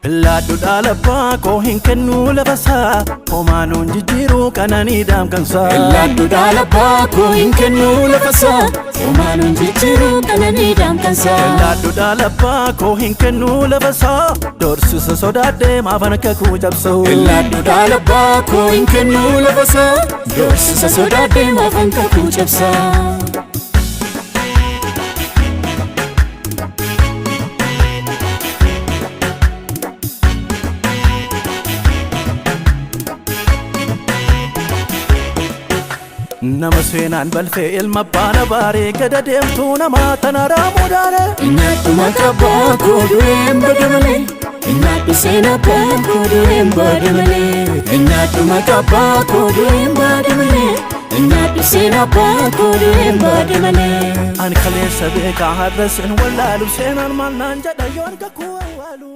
La duda la pa ko hin kenu la basa Omano njijiru kanani dam kansa La duda la pa ko hin kenu la basa Omano njijiru kanani dam kansa La duda la pa ko hin kenu la basa Dorsu sa sodade mafan ka ku jabso La duda la pa ko hin kenu la basa Dorsu sa sodade mafan ka ku jabsa Namaseenaan balfee ilma baana baaree gada deemtuu namaa tanaaraa mudaare Innaatu makabbaa koodureen bada malee Innaatu seenaa baa koodureen bada malee Innaatu makabbaa koodureen bada malee Innaatu seenaa baa koodureen bada malee An kaleessa beekaa har'a seen wallaalu seenaan maalnaan jedha yoon kakuu awwaalu